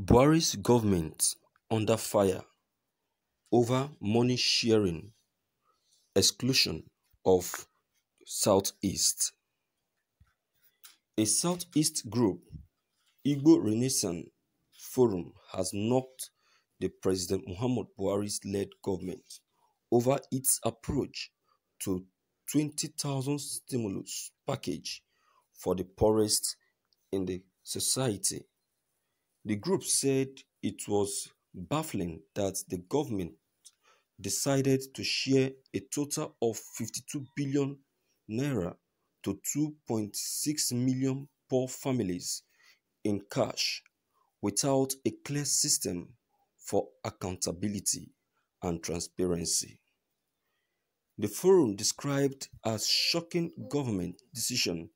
Buhari's government under fire over money sharing exclusion of Southeast. A Southeast group, Igbo Renaissance Forum, has knocked the President Muhammad Buhari's led government over its approach to 20,000 stimulus package for the poorest in the society. The group said it was baffling that the government decided to share a total of 52 billion naira to 2.6 million poor families in cash without a clear system for accountability and transparency. The forum described as shocking government decision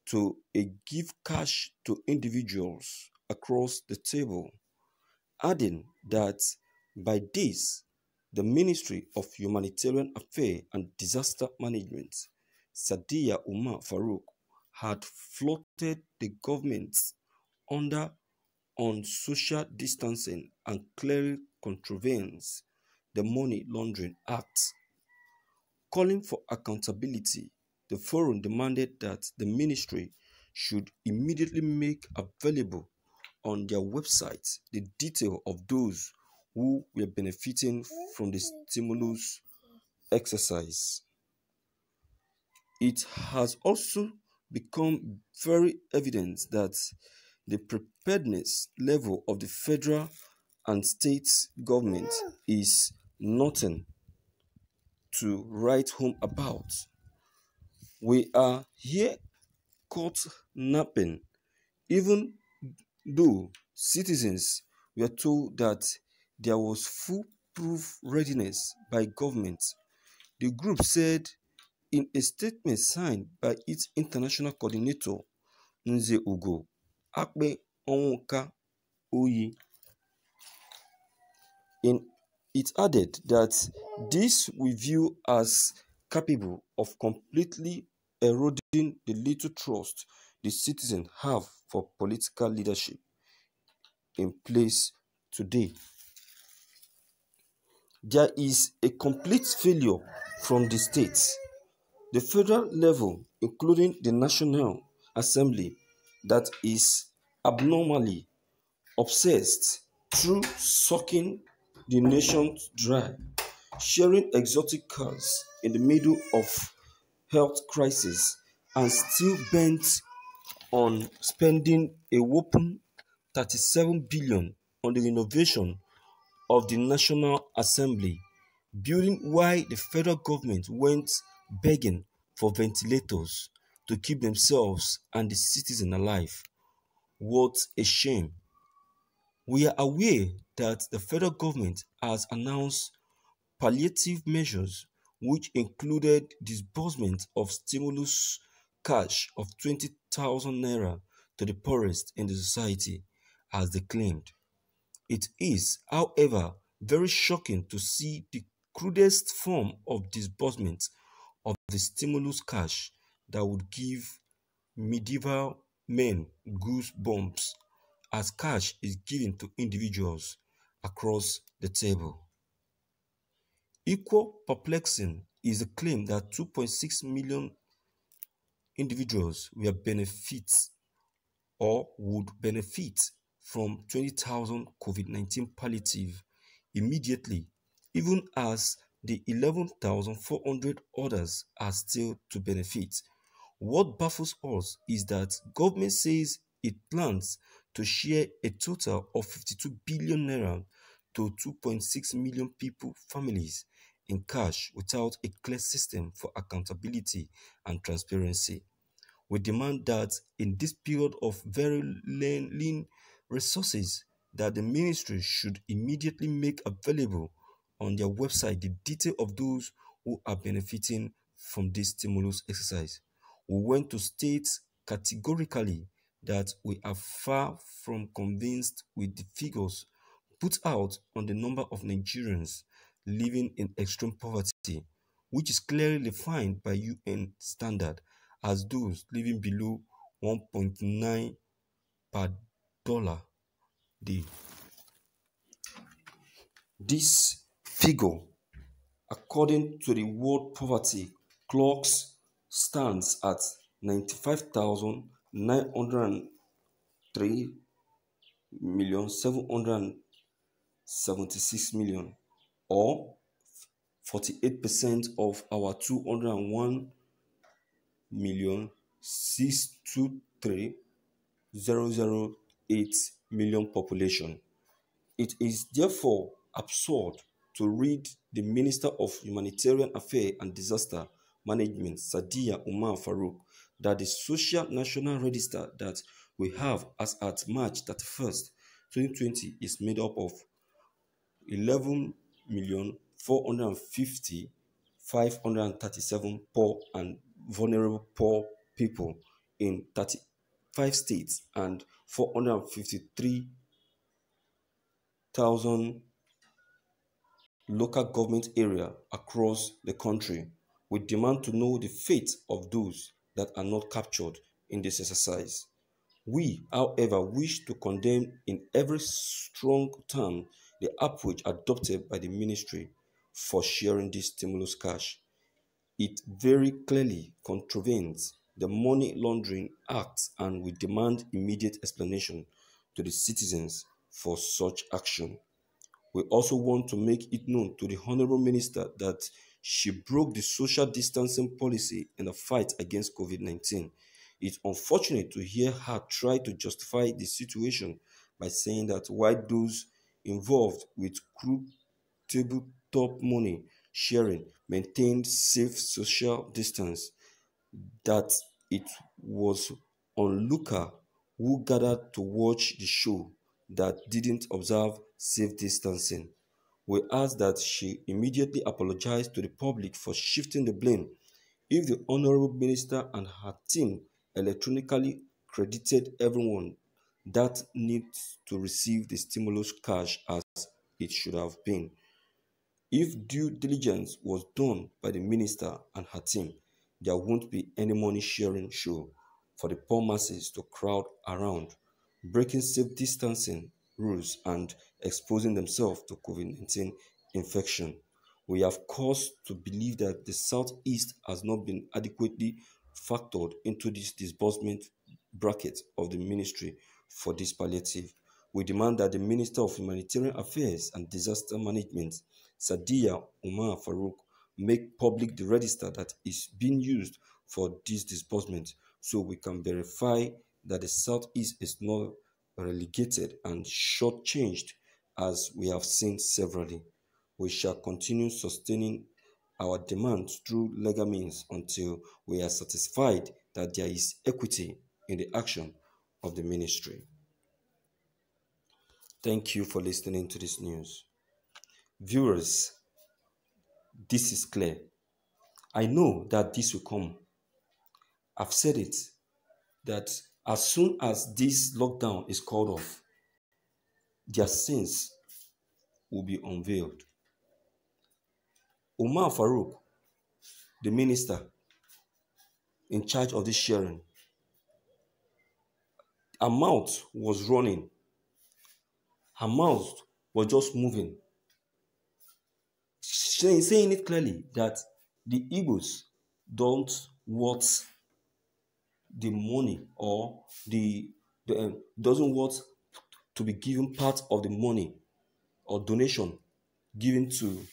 to give cash to individuals across the table, adding that by this, the Ministry of Humanitarian Affairs and Disaster Management, Sadiya Umar Farouk, had flouted the government's order on social distancing and clearly contravenes the Money Laundering Act. Calling for accountability, the forum demanded that the ministry should immediately make available on their website the detail of those who were benefiting from the stimulus exercise. It has also become very evident that the preparedness level of the federal and state government is nothing to write home about. We are here caught napping, even though citizens were told that there was foolproof readiness by government. The group said in a statement signed by its international coordinator, Nze Ugo Akpe Onwuka Oyi. It added that this we view as capable of completely eroding the little trust the citizens have for political leadership in place today. There is a complete failure from the states, the federal level, including the National Assembly, that is abnormally obsessed through sucking the nation dry, sharing exotic cars in the middle of health crisis, and still bent on spending a whopping 37 billion on the renovation of the National Assembly building, while the federal government went begging for ventilators to keep themselves and the citizens alive. What a shame. We are aware that the federal government has announced palliative measures which included disbursement of stimulus cash of 20,000 naira to the poorest in the society, as they claimed. It is, however, very shocking to see the crudest form of disbursement of the stimulus cash that would give medieval men goosebumps, as cash is given to individuals across the table. Equal perplexing is the claim that 2.6 million individuals will benefit or would benefit from 20,000 COVID-19 palliative immediately, even as the 11,400 others are still to benefit. What baffles us is that government says it plans to share a total of 52 billion naira to 2.6 million people families in cash without a clear system for accountability and transparency. We demand that in this period of very lean resources, that the ministry should immediately make available on their website the detail of those who are benefiting from this stimulus exercise. We want to state categorically that we are far from convinced with the figures put out on the number of Nigerians living in extreme poverty, which is clearly defined by UN standard as those living below 1.9 per dollar the this figure, according to the World Poverty Clocks, stands at 95,903,776,000,000, or 48% of our 201,623,008 population. It is therefore absurd to read the Minister of Humanitarian Affairs and Disaster Management, Sadiya Umar Farouk, that the Social National Register that we have as at March 31st, 2020 is made up of 11,450,537 poor and vulnerable poor people in 35 states and 453,000 local government area across the country. We demand to know the fate of those that are not captured in this exercise. We, however, wish to condemn in every strong term the approach adopted by the ministry for sharing this stimulus cash. It very clearly contravenes the Money Laundering Act, and we demand immediate explanation to the citizens for such action. We also want to make it known to the Honorable Minister that she broke the social distancing policy in the fight against COVID-19. It's unfortunate to hear her try to justify the situation by saying that while those involved with crude tabletop money sharing maintained safe social distance, that it was onlooker who gathered to watch the show that didn't observe safe distancing. We ask that she immediately apologize to the public for shifting the blame. If the Honorable Minister and her team electronically credited everyone that needs to receive the stimulus cash as it should have been, if due diligence was done by the minister and her team, there won't be any money sharing show for the poor masses to crowd around, breaking safe distancing rules and exposing themselves to COVID-19 infection. We have cause to believe that the Southeast has not been adequately factored into this disbursement bracket of the ministry for this palliative. We demand that the Minister of Humanitarian Affairs and Disaster Management, Sadiya Umar Farouk, make public the register that is being used for this disbursement so we can verify that the Southeast is not relegated and shortchanged as we have seen severally. We shall continue sustaining our demands through legal means until we are satisfied that there is equity in the action of the ministry. Thank you for listening to this news. Viewers, this is clear. I know that this will come. I've said it, that as soon as this lockdown is called off, their sins will be unveiled. Umar Farouk, the minister in charge of this sharing, her mouth was running. Her mouth was just moving, saying it clearly that the Igbos don't want the money or doesn't want to be given part of the money or donation given to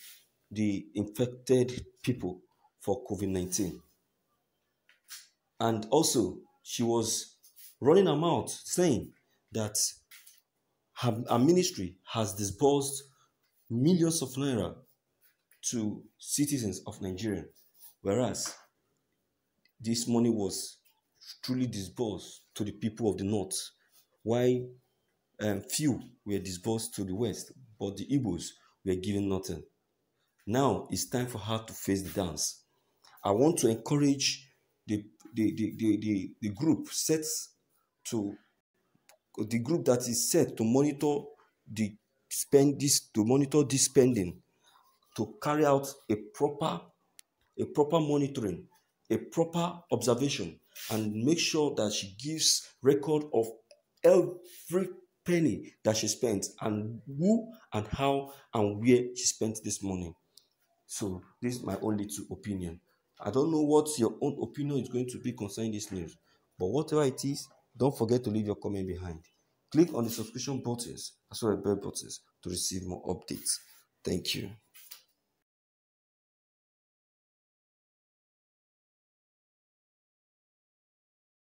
the infected people for COVID-19. And also, she was running her mouth saying that her ministry has disbursed millions of naira to citizens of Nigeria, whereas this money was truly disbursed to the people of the north, while few were disbursed to the west, but the Igbos were given nothing. Now it's time for her to face the dance. I want to encourage the group that is set to monitor this spending, to carry out a proper monitoring, a proper observation, and make sure that she gives record of every penny that she spent, and who and how and where she spent this money. So this is my only two opinion. I don't know what your own opinion is going to be concerning this news, but whatever it is, don't forget to leave your comment behind. Click on the subscription buttons as well as bell buttons to receive more updates. Thank you.